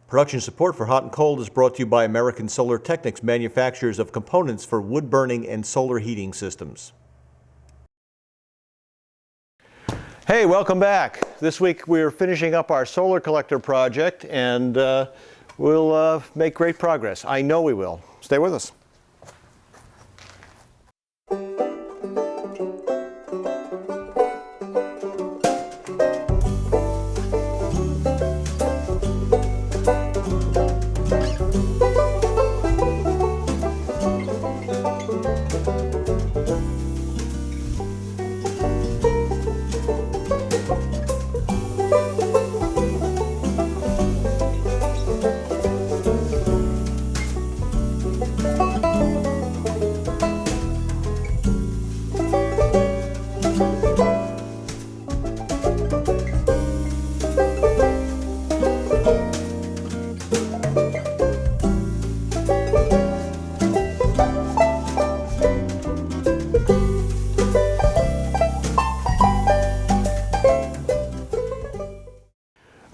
Production support for Hot and Cold is brought to you by American Solar Technics, manufacturers of components for wood burning and solar heating systems. Hey, welcome back. This week we're finishing up our solar collector project, and we'll make great progress. I know we will. Stay with us.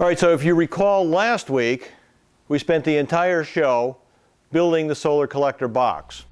All right, so if you recall last week, we spent the entire show building the solar collector box.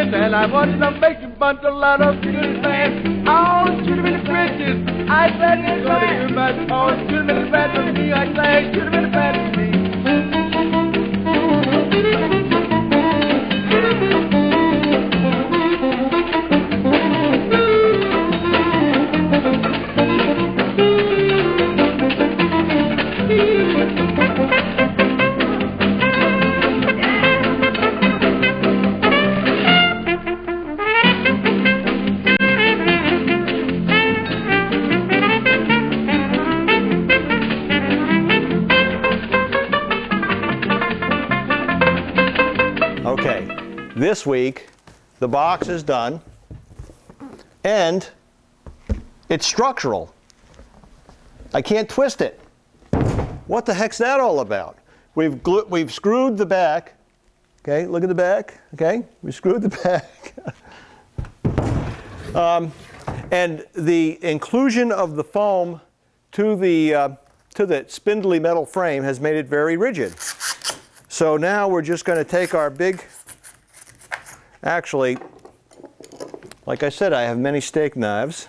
And I wanted to make you bundle out of good man. Oh, should have been the bridges. I bet it's right. But oh, should have been the bad for me. I say, should have been the bad for me. This week, the box is done, and it's structural. I can't twist it. What the heck's that all about? We've screwed the back. Okay, look at the back. Okay, we screwed the back. And the inclusion of the foam to the spindly metal frame has made it very rigid. So now we're just going to take our big. Actually, like I said, I have many steak knives.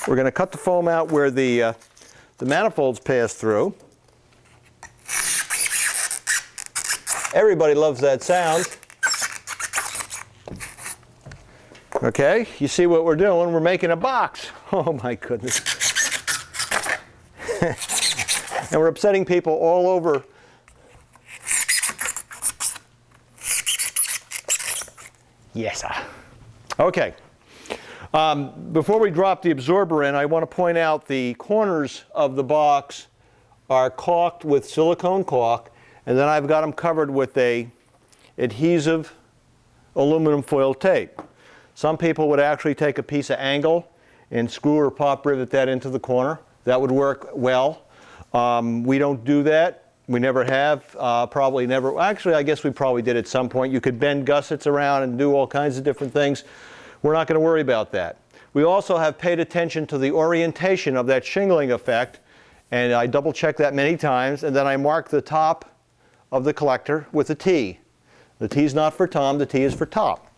We're going to cut the foam out where the manifolds pass through. Everybody loves that sound. Okay, you see what we're doing? We're making a box. Oh my goodness. And we're upsetting people all over. Yes, sir. Okay. Before we drop the absorber in, I want to point out the corners of the box are caulked with silicone caulk, and then I've got them covered with a adhesive aluminum foil tape. Some people would actually take a piece of angle and screw or pop rivet that into the corner. That would work well. We don't do that. We never have, probably never. Actually, I guess we probably did at some point. You could bend gussets around and do all kinds of different things. We're not going to worry about that. We also have paid attention to the orientation of that shingling effect, and I double check that many times, and then I mark the top of the collector with a T. The T is not for Tom, the T is for top.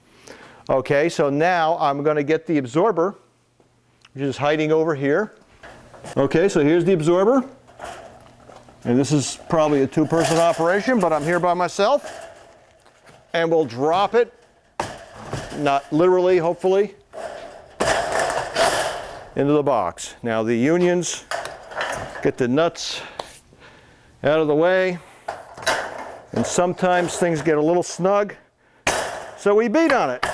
Okay, so now I'm going to get the absorber, which is hiding over here. Okay, so here's the absorber. And this is probably a two-person operation, but I'm here by myself. And we'll drop it, not literally, hopefully, into the box. Now the unions, get the nuts out of the way. And sometimes things get a little snug, so we beat on it.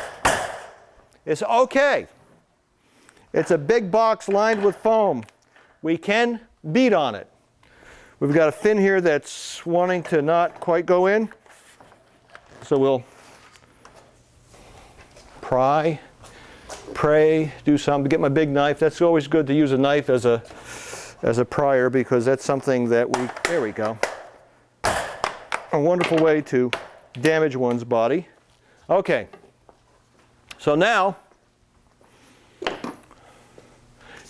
It's okay. It's a big box lined with foam. We can beat on it. We've got a fin here that's wanting to not quite go in, so we'll pry, do something. Get my big knife. That's always good to use a knife as a prier, because that's something that there we go. A wonderful way to damage one's body. Okay, so now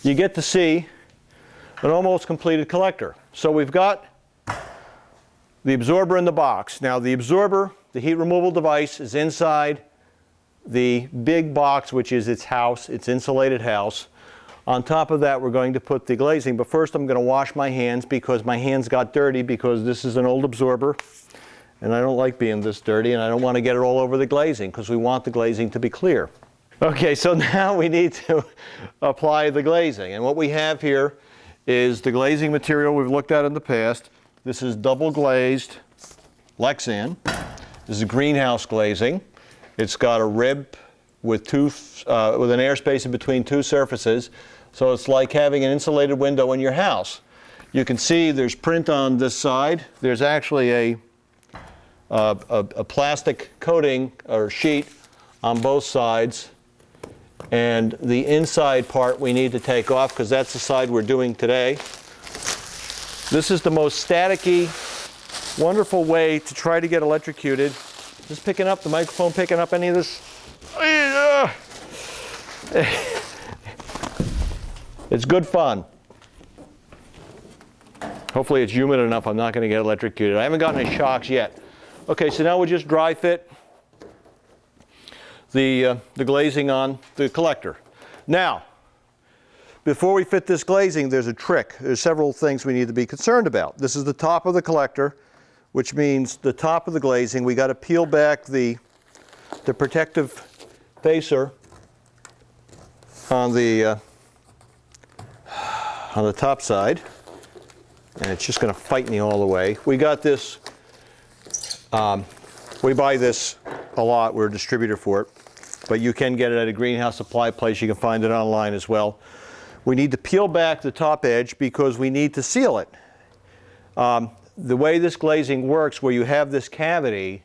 you get to see an almost completed collector. So we've got the absorber in the box. Now the absorber, the heat removal device, is inside the big box, which is its house, its insulated house. On top of that, we're going to put the glazing, but first I'm going to wash my hands because my hands got dirty because this is an old absorber. And I don't like being this dirty, and I don't want to get it all over the glazing because we want the glazing to be clear. Okay, so now we need to apply the glazing. And what we have here is the glazing material we've looked at in the past. This is double glazed Lexan. This is greenhouse glazing. It's got a rib with an airspace in between two surfaces. So it's like having an insulated window in your house. You can see there's print on this side. There's actually a plastic coating or sheet on both sides, and the inside part we need to take off because that's the side we're doing today. This is the most staticky, wonderful way to try to get electrocuted. Is this picking up, the microphone picking up any of this? It's good fun. Hopefully it's humid enough I'm not going to get electrocuted. I haven't gotten any shocks yet. Okay, so now we'll just dry fit the glazing on the collector. Now, before we fit this glazing, there's a trick. There's several things we need to be concerned about. This is the top of the collector, which means the top of the glazing. We got to peel back the protective facer on the top side, and it's just going to fight me all the way. We got this. We buy this a lot. We're a distributor for it, but you can get it at a greenhouse supply place. You can find it online as well. We need to peel back the top edge because we need to seal it. The way this glazing works, where you have this cavity,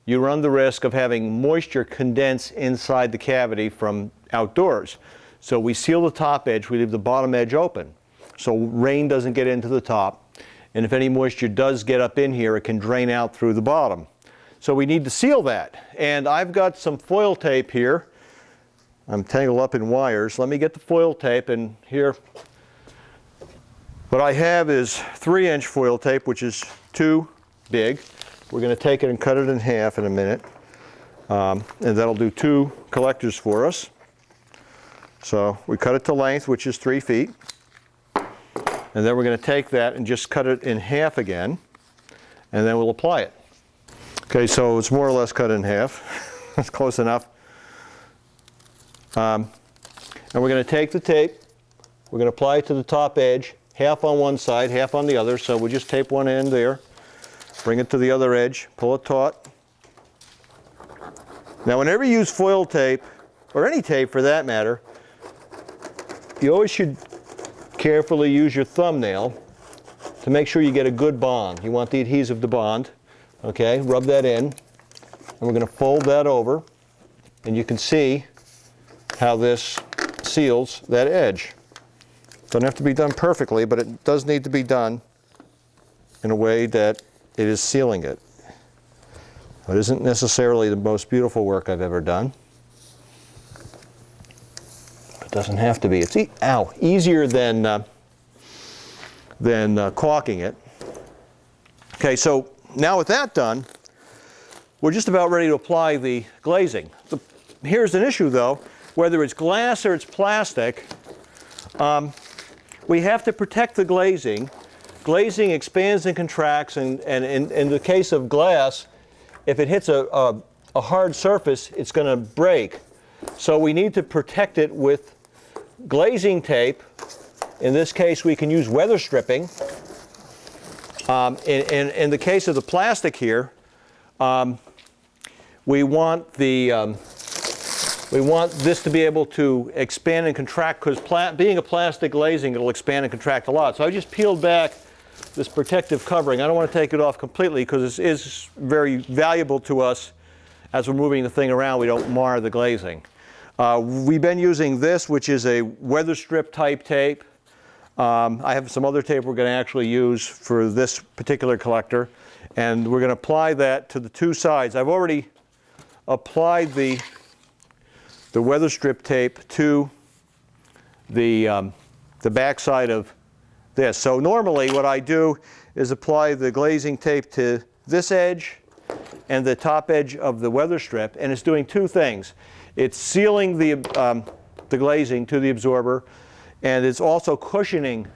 you run the risk of having moisture condense inside the cavity from outdoors. So we seal the top edge, we leave the bottom edge open, so rain doesn't get into the top. And if any moisture does get up in here, it can drain out through the bottom. So we need to seal that. And I've got some foil tape here. I'm tangled up in wires. Let me get the foil tape, and here what I have is 3-inch foil tape, which is too big. We're going to take it and cut it in half in a minute. And that'll do 2 collectors for us. So we cut it to length, which is 3 feet. And then we're going to take that and just cut it in half again, and then we'll apply it. Okay, so it's more or less cut in half. That's close enough. And we're going to take the tape, we're going to apply it to the top edge, half on one side, half on the other. So we'll just tape one end there, bring it to the other edge, pull it taut. Now whenever you use foil tape, or any tape for that matter, you always should carefully use your thumbnail to make sure you get a good bond. You want the adhesive to bond. Okay, rub that in, and we're going to fold that over, and you can see how this seals that edge. Doesn't have to be done perfectly, but it does need to be done in a way that it is sealing it. It isn't necessarily the most beautiful work I've ever done. It doesn't have to be. It's easier than caulking it. Okay, so now with that done, we're just about ready to apply the glazing. here's an issue though, whether it's glass or it's plastic, we have to protect the glazing. Glazing expands and contracts, and in the case of glass, if it hits a hard surface, it's going to break. So we need to protect it with glazing tape. In this case, we can use weather stripping. In the case of the plastic here, we want this to be able to expand and contract, because being a plastic glazing, it'll expand and contract a lot. So I just peeled back this protective covering. I don't want to take it off completely because this is very valuable to us as we're moving the thing around. We don't mar the glazing. We've been using this, which is a weather strip type tape. I have some other tape we're going to actually use for this particular collector, and we're going to apply that to the two sides. I've already applied the weather strip tape to the back side of this. So normally what I do is apply the glazing tape to this edge and the top edge of the weather strip, and it's doing two things. It's sealing the glazing to the absorber, and it's also cushioning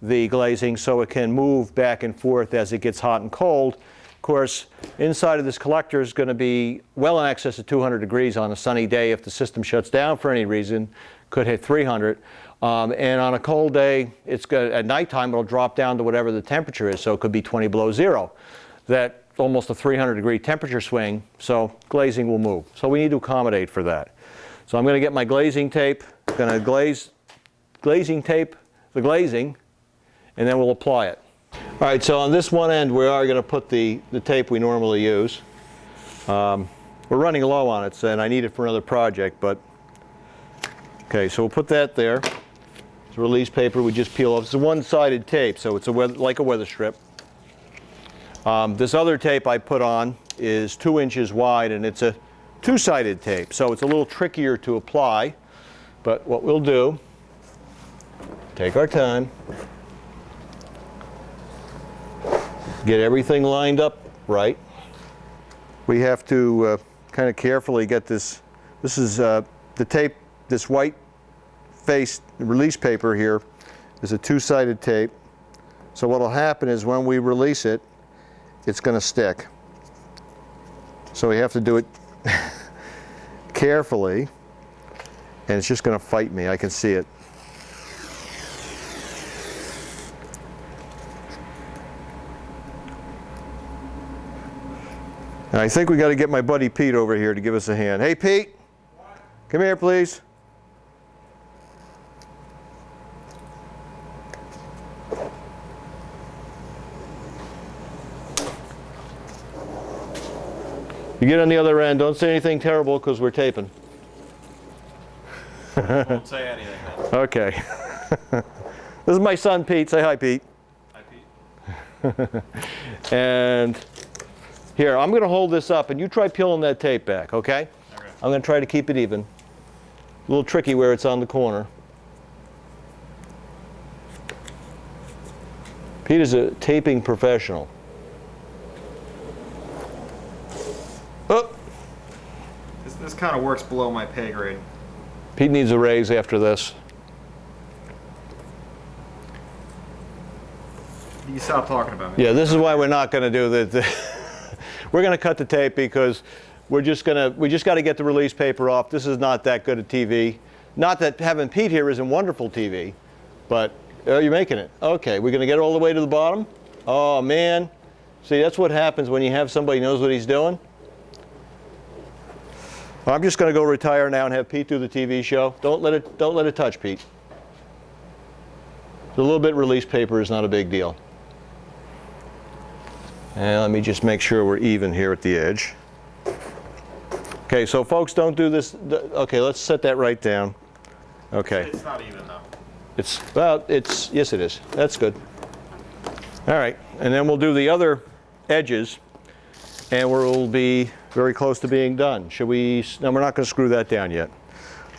the glazing so it can move back and forth as it gets hot and cold. Of course, inside of this collector is going to be well in excess of 200 degrees on a sunny day. If the system shuts down for any reason, could hit 300. And on a cold day, at nighttime, it'll drop down to whatever the temperature is, so it could be 20 below zero. That's almost a 300-degree temperature swing, so glazing will move. So we need to accommodate for that. So I'm going to get my glazing tape, going to glazing tape the glazing, and then we'll apply it. All right, so on this one end, we are going to put the tape we normally use. We're running low on it, and I need it for another project, but okay, so we'll put that there. It's release paper we just peel off. It's a one-sided tape, so it's like a weather strip. This other tape I put on is 2 inches wide, and it's a two-sided tape, so it's a little trickier to apply. But what we'll do, take our time, get everything lined up right. We have to kind of carefully get this. This is the tape, this white face release paper here is a two-sided tape. So what will happen is when we release it, it's going to stick. So we have to do it carefully, and it's just going to fight me. I can see it. And I think we got to get my buddy Pete over here to give us a hand. Hey Pete, come here please. You get on the other end, don't say anything terrible because we're taping. Won't say anything then. Okay. This is my son Pete. Say hi, Pete. Hi, Pete. And here, I'm going to hold this up and you try peeling that tape back, okay? Okay. I'm going to try to keep it even. A little tricky where it's on the corner. Pete is a taping professional. Oh. This kind of works below my pay grade. Pete needs a raise after this. You stop talking about me. Yeah, this is why we're not going to do the we're going to cut the tape because we just got to get the release paper off. This is not that good a TV. Not that having Pete here isn't wonderful TV, but you're making it. Okay, we're going to get it all the way to the bottom? Oh man. See, that's what happens when you have somebody who knows what he's doing. I'm just going to go retire now and have Pete do the TV show. Don't let it touch Pete. A little bit release paper is not a big deal. And let me just make sure we're even here at the edge. Okay, so folks, don't do this. Okay, let's set that right down. Okay. It's not even though. Yes it is. That's good. All right, and then we'll do the other edges, and we'll be very close to being done. Should we? No, we're not going to screw that down yet.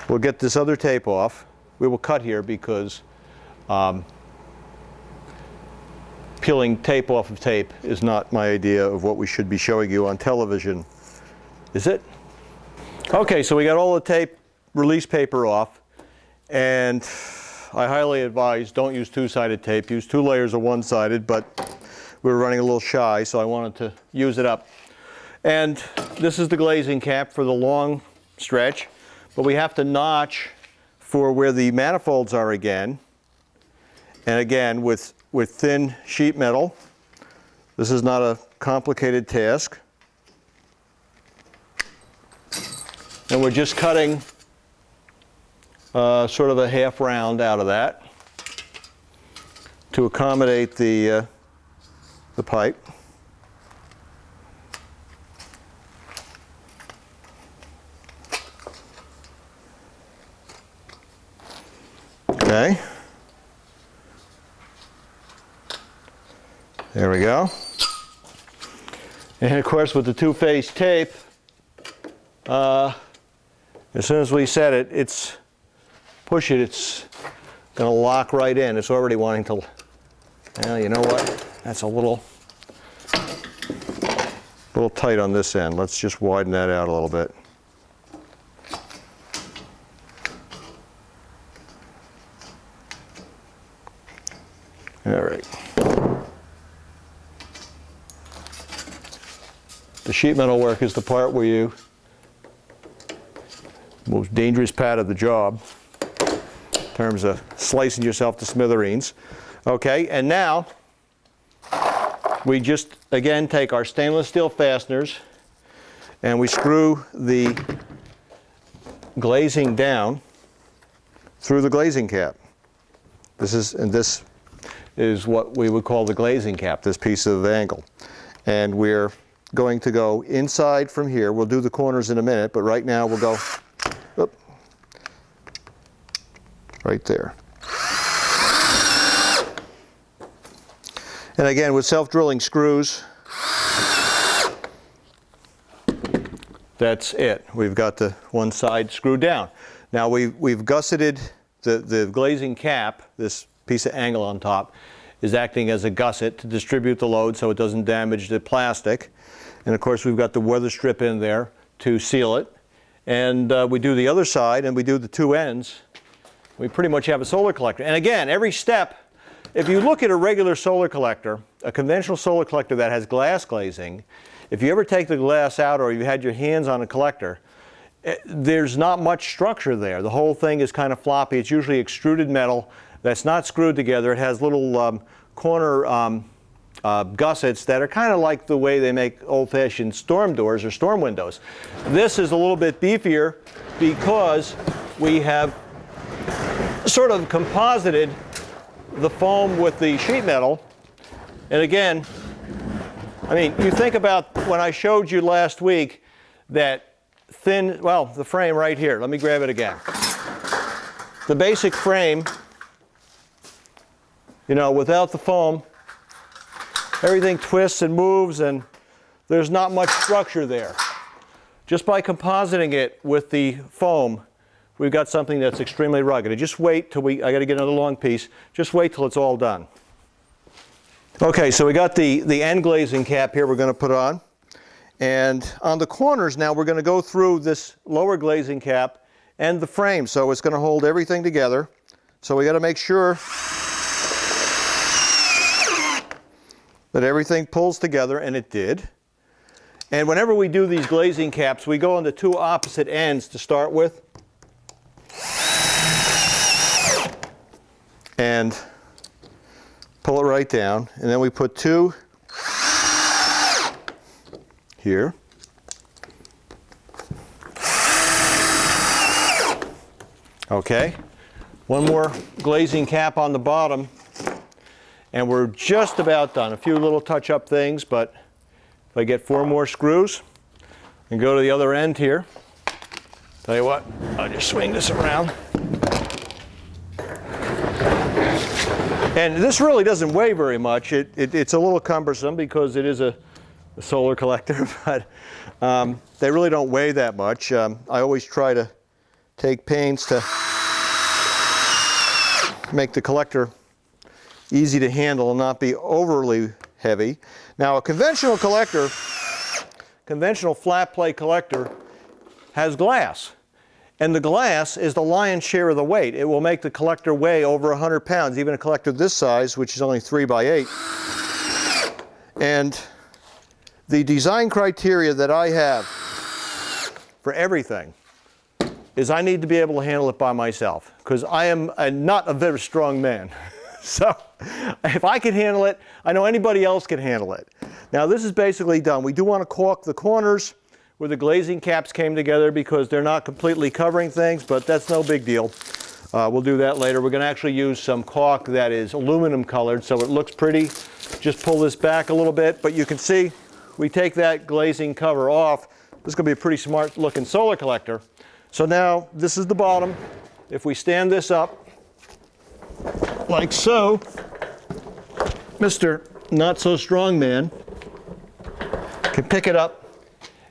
We'll get this other tape off. We will cut here because peeling tape off of tape is not my idea of what we should be showing you on television. Is it? Okay, so we got all the tape, release paper off, and I highly advise don't use two-sided tape. Use 2 layers of one-sided, but we were running a little shy, so I wanted to use it up. And this is the glazing cap for the long stretch, but we have to notch for where the manifolds are again. And again, with thin sheet metal, this is not a complicated task. And we're just cutting sort of a half round out of that to accommodate the pipe. Okay. There we go. And of course, with the two-phase tape, as soon as we set it, it's going to lock right in. It's already wanting to, well, you know what? That's a little tight on this end. Let's just widen that out a little bit. All right. The sheet metal work is the part where you, most dangerous part of the job in terms of slicing yourself to smithereens. Okay, and now we just again take our stainless steel fasteners and we screw the glazing down through the glazing cap. This is what we would call the glazing cap, this piece of angle. And we're going to go inside from here. We'll do the corners in a minute, but right now we'll go right there. And again, with self-drilling screws, that's it. We've got the one side screwed down. Now we've gusseted the glazing cap, this piece of angle on top, is acting as a gusset to distribute the load so it doesn't damage the plastic. And of course we've got the weather strip in there to seal it. And we do the other side and we do the two ends. We pretty much have a solar collector. And again, every step, if you look at a regular solar collector, a conventional solar collector that has glass glazing, if you ever take the glass out or you've had your hands on a collector, there's not much structure there. The whole thing is kind of floppy. It's usually extruded metal that's not screwed together. It has little corner gussets that are kind of like the way they make old-fashioned storm doors or storm windows. This is a little bit beefier because we have sort of composited the foam with the sheet metal. And again, I mean, you think about when I showed you last week that thin, well, the frame right here. Let me grab it again. The basic frame, you know, without the foam, everything twists and moves and there's not much structure there. Just by compositing it with the foam, we've got something that's extremely rugged. And just wait till I got to get another long piece. Just wait till it's all done. Okay, so we got the end glazing cap here we're going to put on. And on the corners now we're going to go through this lower glazing cap and the frame. So it's going to hold everything together. So we got to make sure that everything pulls together, and it did. And whenever we do these glazing caps, we go on the two opposite ends to start with. And pull it right down, and then we put two here. Okay, one more glazing cap on the bottom, and we're just about done. A few little touch-up things, but if I get 4 more screws and go to the other end here, tell you what, I'll just swing this around. And this really doesn't weigh very much. It's a little cumbersome because it is a solar collector, but they really don't weigh that much. I always try to take pains to make the collector easy to handle and not be overly heavy. Now a conventional collector, conventional flat plate collector, has glass. And the glass is the lion's share of the weight. It will make the collector weigh over 100 pounds, even a collector this size, which is only 3 by 8. And the design criteria that I have for everything is I need to be able to handle it by myself, because I am not a very strong man. So if I can handle it, I know anybody else can handle it. Now this is basically done. We do want to caulk the corners where the glazing caps came together because they're not completely covering things, but that's no big deal. We'll do that later. We're going to actually use some caulk that is aluminum colored so it looks pretty. Just pull this back a little bit, but you can see we take that glazing cover off. This is going to be a pretty smart looking solar collector. So now this is the bottom. If we stand this up like so, Mr. Not So Strong Man can pick it up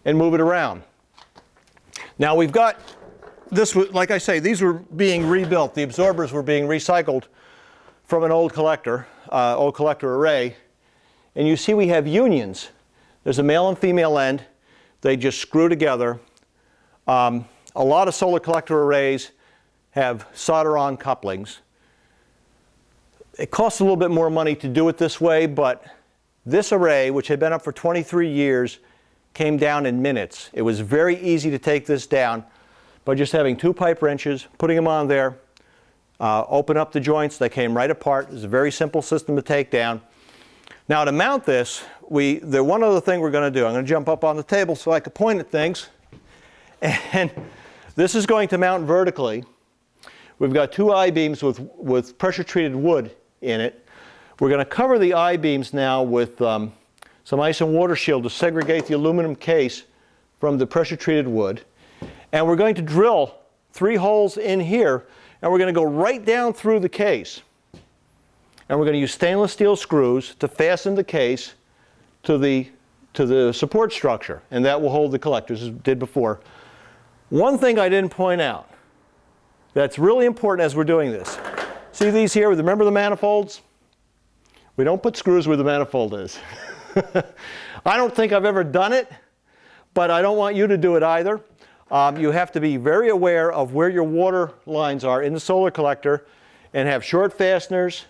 and move it around. Now we've got this, like I say, these were being rebuilt. The absorbers were being recycled from an old collector array. And you see we have unions. There's a male and female end. They just screw together. A lot of solar collector arrays have solder-on couplings. It costs a little bit more money to do it this way, but this array, which had been up for 23 years, came down in minutes. It was very easy to take this down by just having 2 pipe wrenches, putting them on there, open up the joints, they came right apart. It's a very simple system to take down. Now to mount this, the one other thing we're going to do, I'm going to jump up on the table so I can point at things. And this is going to mount vertically. We've got 2 I-beams with pressure treated wood in it. We're going to cover the I-beams now with some ice and water shield to segregate the aluminum case from the pressure treated wood. And we're going to drill 3 holes in here, and we're going to go right down through the case. And we're going to use stainless steel screws to fasten the case to the support structure, and that will hold the collectors as we did before. One thing I didn't point out that's really important as we're doing this. See these here? Remember the manifolds? We don't put screws where the manifold is. I don't think I've ever done it, but I don't want you to do it either. You have to be very aware of where your water lines are in the solar collector and have short fasteners.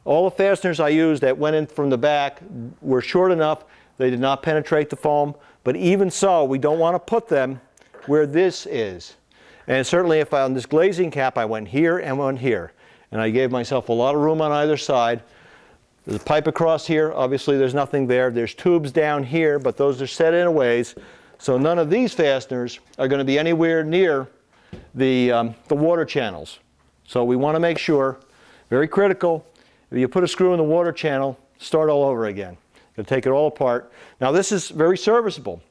All the fasteners I used that went in from the back were short enough. They did not penetrate the foam, but even so, we don't want to put them where this is. And certainly if on this glazing cap, I went here and went here. And I gave myself a lot of room on either side. There's a pipe across here. Obviously there's nothing there. There's tubes down here, but those are set in a ways. So none of these fasteners are going to be anywhere near the water channels. So we want to make sure, very critical, if you put a screw in the water channel, start all over again. You'll take it all apart. Now this is very serviceable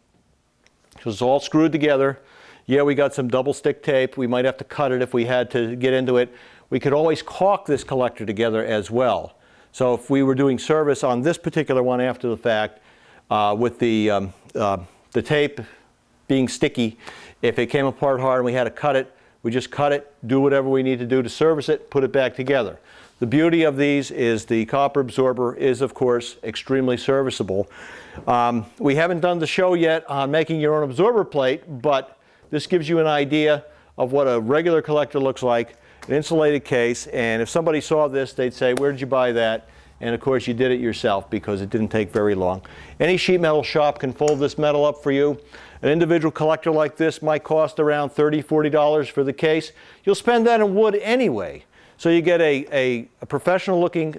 because it's all screwed together. Yeah, we got some double stick tape. We might have to cut it if we had to get into it. We could always caulk this collector together as well. So if we were doing service on this particular one after the fact, with the tape being sticky, if it came apart hard and we had to cut it, we just cut it, do whatever we need to do to service it, put it back together. The beauty of these is the copper absorber is, of course, extremely serviceable. We haven't done the show yet on making your own absorber plate, but this gives you an idea of what a regular collector looks like, an insulated case, and if somebody saw this, they'd say, where did you buy that? And of course you did it yourself because it didn't take very long. Any sheet metal shop can fold this metal up for you. An individual collector like this might cost around $30, $40 for the case. You'll spend that in wood anyway. So you get a professional looking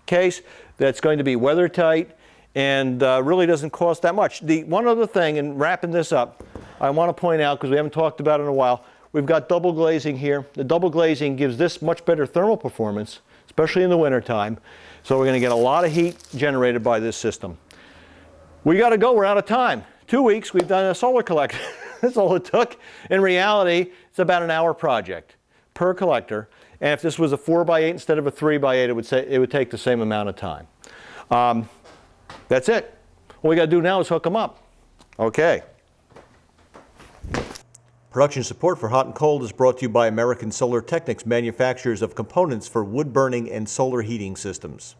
case that's going to be weather tight and really doesn't cost that much. The one other thing, in wrapping this up, I want to point out, because we haven't talked about it in a while, we've got double glazing here. The double glazing gives this much better thermal performance, especially in the winter time. So we're going to get a lot of heat generated by this system. We got to go, we're out of time. 2 weeks, we've done a solar collector. That's all it took. In reality, it's about an hour project per collector. And if this was a 4x8 instead of a 3x8, it would take the same amount of time. That's it. All we got to do now is hook them up. Okay. Production support for Hot and Cold is brought to you by American Solar Technics, manufacturers of components for wood burning and solar heating systems.